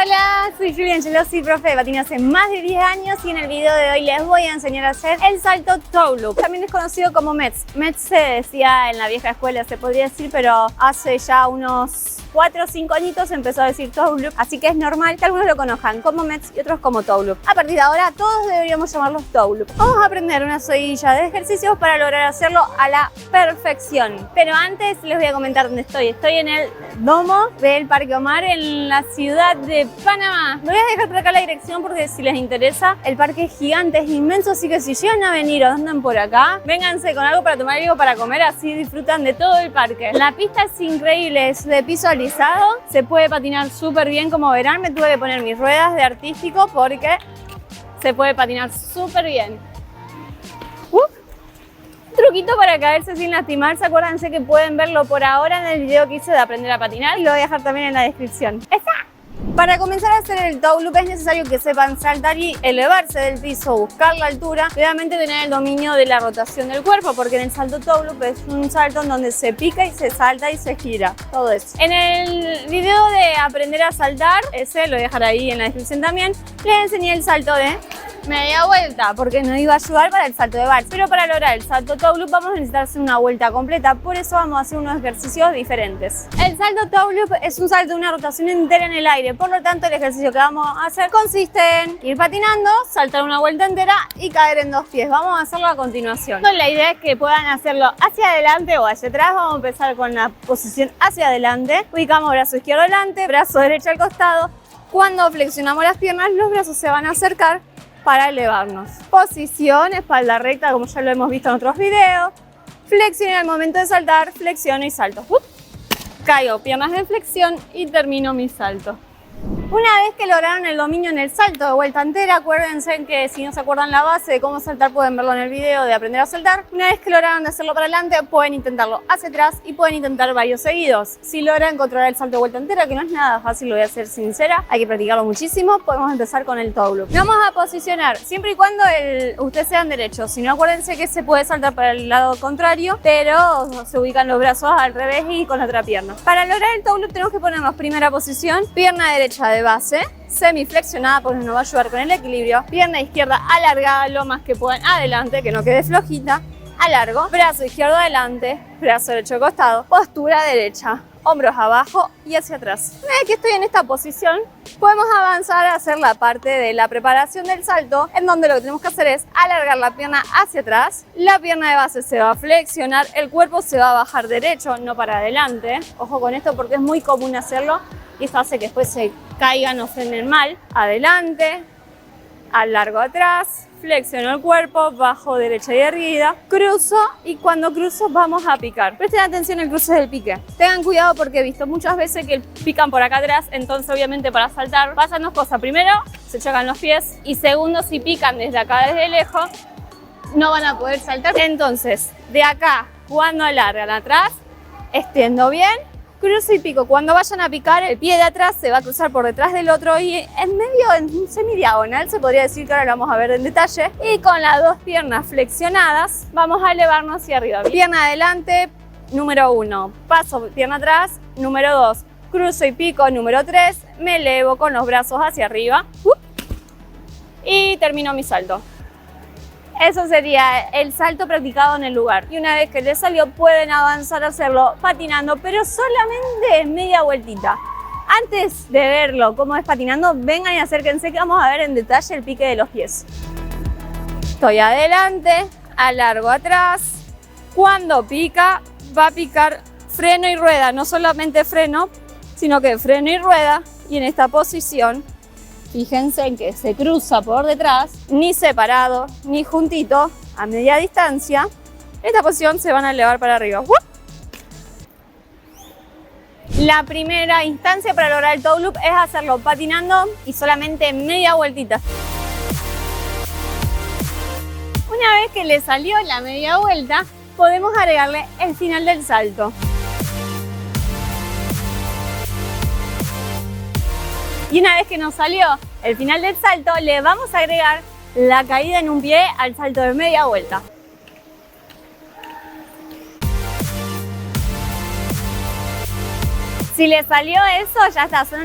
Hola, soy Julia Angelosi, profe de patín hace más de 10 años y en el video de hoy les voy a enseñar a hacer el salto toe loop. También es conocido como METS. METS se decía en la vieja escuela, se podría decir, pero hace ya unos 4 o 5 añitos empezó a decir toe loop, así que es normal que algunos lo conozcan como METS y otros como toe loop. A partir de ahora todos deberíamos llamarlos toe loop. Vamos a aprender una seguidilla de ejercicios para lograr hacerlo a la perfección. Pero antes les voy a comentar dónde estoy. Estoy en el domo del Parque Omar en la ciudad de Panamá. Me voy a dejar por acá la dirección porque si les interesa, el parque es gigante, es inmenso, así que si llegan a venir o andan por acá, vénganse con algo para tomar y algo para comer, así disfrutan de todo el parque. La pista es increíble, es de piso alisado, se puede patinar súper bien, como verán. Me tuve que poner mis ruedas de artístico porque se puede patinar súper bien. Truquito para caerse sin lastimarse, acuérdense que pueden verlo por ahora en el video que hice de aprender a patinar y lo voy a dejar también en la descripción. Para comenzar a hacer el toe loop es necesario que sepan saltar y elevarse del piso, buscar la altura, y obviamente tener el dominio de la rotación del cuerpo, porque en el salto toe loop es un salto en donde se pica y se salta y se gira, todo eso. En el video de aprender a saltar, ese lo voy a dejar ahí en la descripción también, les enseñé el salto de media vuelta, porque no iba a ayudar para el salto de vals. Pero para lograr el salto toe loop vamos a necesitar hacer una vuelta completa, por eso vamos a hacer unos ejercicios diferentes. El salto toe loop es un salto de una rotación entera en el aire, por lo tanto el ejercicio que vamos a hacer consiste en ir patinando, saltar una vuelta entera y caer en 2 pies. Vamos a hacerlo a continuación. Entonces, la idea es que puedan hacerlo hacia adelante o hacia atrás. Vamos a empezar con la posición hacia adelante. Ubicamos brazo izquierdo adelante, brazo derecho al costado. Cuando flexionamos las piernas, los brazos se van a acercar para elevarnos. Posición, espalda recta, como ya lo hemos visto en otros videos. Flexión al momento de saltar, flexiono y salto. Caigo, piernas en flexión y termino mi salto. Una vez que lograron el dominio en el salto de vuelta entera, acuérdense que si no se acuerdan la base de cómo saltar pueden verlo en el video de aprender a saltar. Una vez que lograron de hacerlo para adelante, pueden intentarlo hacia atrás y pueden intentar varios seguidos. Si logran controlar el salto de vuelta entera, que no es nada fácil, lo voy a ser sincera, hay que practicarlo muchísimo, podemos empezar con el toe loop. Nos vamos a posicionar siempre y cuando ustedes sean derechos. Si no, acuérdense que se puede saltar para el lado contrario, pero se ubican los brazos al revés y con la otra pierna. Para lograr el toe loop tenemos que ponernos primera posición, pierna derecha de base, semiflexionada porque nos va a ayudar con el equilibrio, pierna izquierda alargada lo más que puedan adelante, que no quede flojita, alargo, brazo izquierdo adelante, brazo derecho al costado, postura derecha, hombros abajo y hacia atrás. Una vez que estoy en esta posición, podemos avanzar a hacer la parte de la preparación del salto, en donde lo que tenemos que hacer es alargar la pierna hacia atrás, la pierna de base se va a flexionar, el cuerpo se va a bajar derecho, no para adelante. Ojo con esto porque es muy común hacerlo y esto hace que después se caigan o frenen mal. Adelante, alargo atrás, flexiono el cuerpo, bajo derecha y erguida, cruzo y cuando cruzo vamos a picar. Presten atención al cruce del pique. Tengan cuidado porque he visto muchas veces que pican por acá atrás, entonces obviamente para saltar pasan 2 cosas. Primero, se chocan los pies y segundo, si pican desde acá, desde lejos, no van a poder saltar. Entonces, de acá, cuando alargan atrás, extiendo bien, cruzo y pico. Cuando vayan a picar, el pie de atrás se va a cruzar por detrás del otro y en semidiagonal, se podría decir, que ahora lo vamos a ver en detalle. Y con las 2 piernas flexionadas, vamos a elevarnos hacia arriba. Pierna adelante, número 1. Paso pierna atrás, número 2. Cruzo y pico, número 3. Me elevo con los brazos hacia arriba. Y termino mi salto. Eso sería el salto practicado en el lugar. Y una vez que les salió, pueden avanzar a hacerlo patinando, pero solamente media vueltita. Antes de verlo cómo es patinando, vengan y acérquense que vamos a ver en detalle el pique de los pies. Estoy adelante, alargo atrás. Cuando pica, va a picar freno y rueda. No solamente freno, sino que freno y rueda. Y en esta posición, fíjense en que se cruza por detrás, ni separado, ni juntito, a media distancia. En esta posición se van a elevar para arriba. La primera instancia para lograr el toe loop es hacerlo patinando y solamente media vueltita. Una vez que le salió la media vuelta, podemos agregarle el final del salto. Y una vez que nos salió el final del salto, le vamos a agregar la caída en un pie al salto de media vuelta. Si les salió eso, ya está, son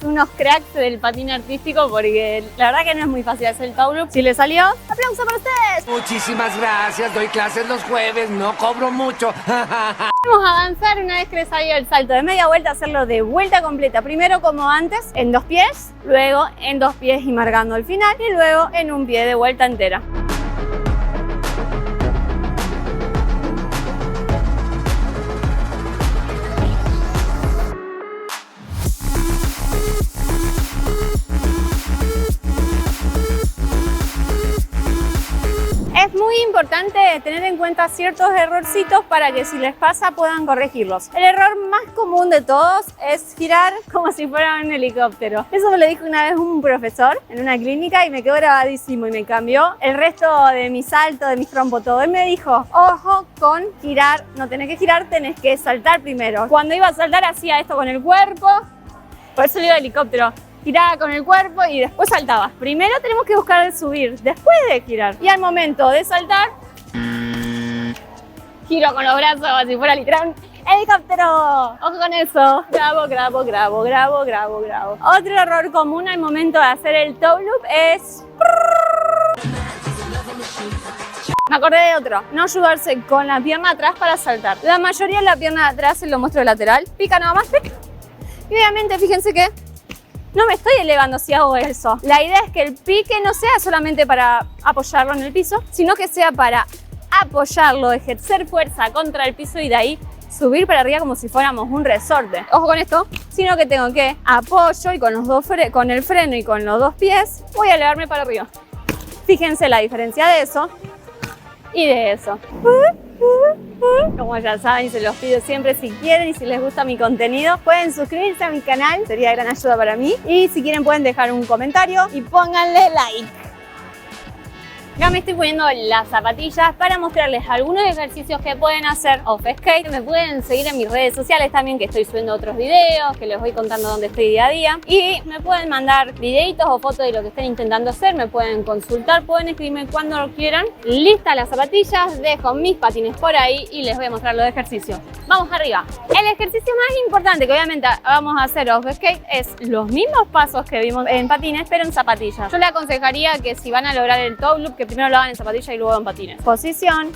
unos cracks del patín artístico, porque la verdad que no es muy fácil hacer el toe loop. Si les salió, aplauso para ustedes. Muchísimas gracias, doy clases los jueves, no cobro mucho. Vamos a avanzar una vez que les salió el salto de media vuelta, hacerlo de vuelta completa. Primero como antes, en 2 pies, luego en 2 pies y marcando el final, y luego en un pie de vuelta entera. Es muy importante tener en cuenta ciertos errorcitos para que si les pasa puedan corregirlos. El error más común de todos es girar como si fuera un helicóptero. Eso me lo dijo una vez un profesor en una clínica y me quedó grabadísimo y me cambió el resto de mi salto, de mi trompo, todo. Él me dijo, ojo con girar, no tenés que girar, tenés que saltar primero. Cuando iba a saltar hacía esto con el cuerpo, por eso le digo helicóptero. Giraba con el cuerpo y después saltaba. Primero tenemos que buscar subir, después de girar. Y al momento de saltar, giro con los brazos como si fuera literal helicóptero. Ojo con eso. Grabo, grabo, grabo, grabo, grabo, grabo. Otro error común al momento de hacer el toe loop es... Me acordé de otro, no ayudarse con la pierna atrás para saltar. La mayoría de la pierna de atrás, se lo muestro de lateral, pica nada más, pica. Y obviamente fíjense que no me estoy elevando si hago eso. La idea es que el pique no sea solamente para apoyarlo en el piso, sino que sea para apoyarlo, ejercer fuerza contra el piso y de ahí subir para arriba como si fuéramos un resorte. Ojo con esto, sino que tengo que apoyo y con el freno y con los 2 pies voy a elevarme para arriba. Fíjense la diferencia de eso y de eso. Como ya saben, se los pido siempre, si quieren y si les gusta mi contenido, pueden suscribirse a mi canal, sería de gran ayuda para mí. Y si quieren pueden dejar un comentario y pónganle like. Ya me estoy poniendo las zapatillas para mostrarles algunos ejercicios que pueden hacer off skate. Me pueden seguir en mis redes sociales también, que estoy subiendo otros videos, que les voy contando dónde estoy día a día. Y me pueden mandar videitos o fotos de lo que estén intentando hacer, me pueden consultar, pueden escribirme cuando lo quieran. Listas las zapatillas, dejo mis patines por ahí y les voy a mostrar los ejercicios. Vamos arriba. El ejercicio más importante que obviamente vamos a hacer off skate es los mismos pasos que vimos en patines, pero en zapatillas. Yo les aconsejaría que si van a lograr el toe loop, que primero lo hagan en zapatillas y luego en patines. Posición,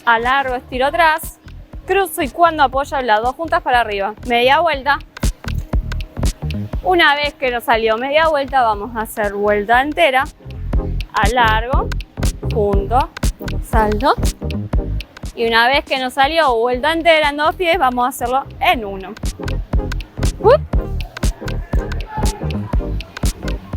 alargo, estiro atrás, cruzo y cuando apoyo las 2 juntas para arriba. Media vuelta. Una vez que nos salió media vuelta, vamos a hacer vuelta entera, alargo, junto, salto. Y una vez que nos salió vuelta entera en 2 pies, vamos a hacerlo en 1.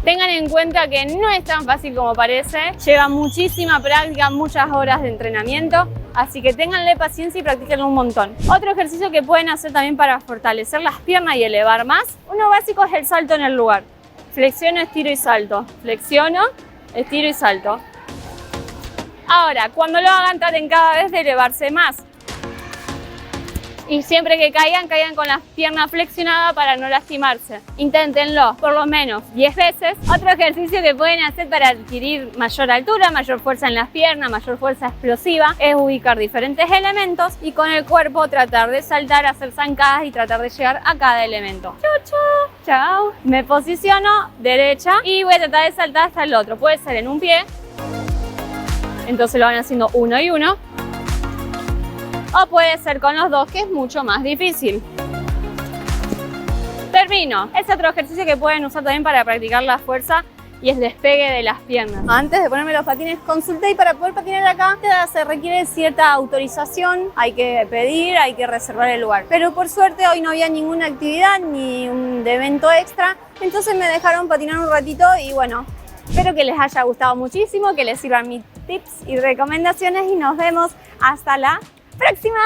Tengan en cuenta que no es tan fácil como parece, lleva muchísima práctica, muchas horas de entrenamiento, así que ténganle paciencia y practíquenlo un montón. Otro ejercicio que pueden hacer también para fortalecer las piernas y elevar más, uno básico es el salto en el lugar. Flexiono, estiro y salto. Flexiono, estiro y salto. Ahora, cuando lo hagan, traten cada vez de elevarse más. Y siempre que caigan, caigan con las piernas flexionadas para no lastimarse. Inténtenlo por lo menos 10 veces. Otro ejercicio que pueden hacer para adquirir mayor altura, mayor fuerza en las piernas, mayor fuerza explosiva, es ubicar diferentes elementos y con el cuerpo tratar de saltar, hacer zancadas y tratar de llegar a cada elemento. Chao. Me posiciono derecha y voy a tratar de saltar hasta el otro. Puede ser en un pie, entonces lo van haciendo uno y uno. O puede ser con los 2, que es mucho más difícil. Termino. Es otro ejercicio que pueden usar también para practicar la fuerza y el despegue de las piernas. Antes de ponerme los patines, consulté y para poder patinar acá se requiere cierta autorización. Hay que pedir, hay que reservar el lugar. Pero por suerte hoy no había ninguna actividad ni un evento extra. Entonces me dejaron patinar un ratito y bueno, espero que les haya gustado muchísimo, que les sirvan mis tips y recomendaciones y nos vemos hasta la próxima.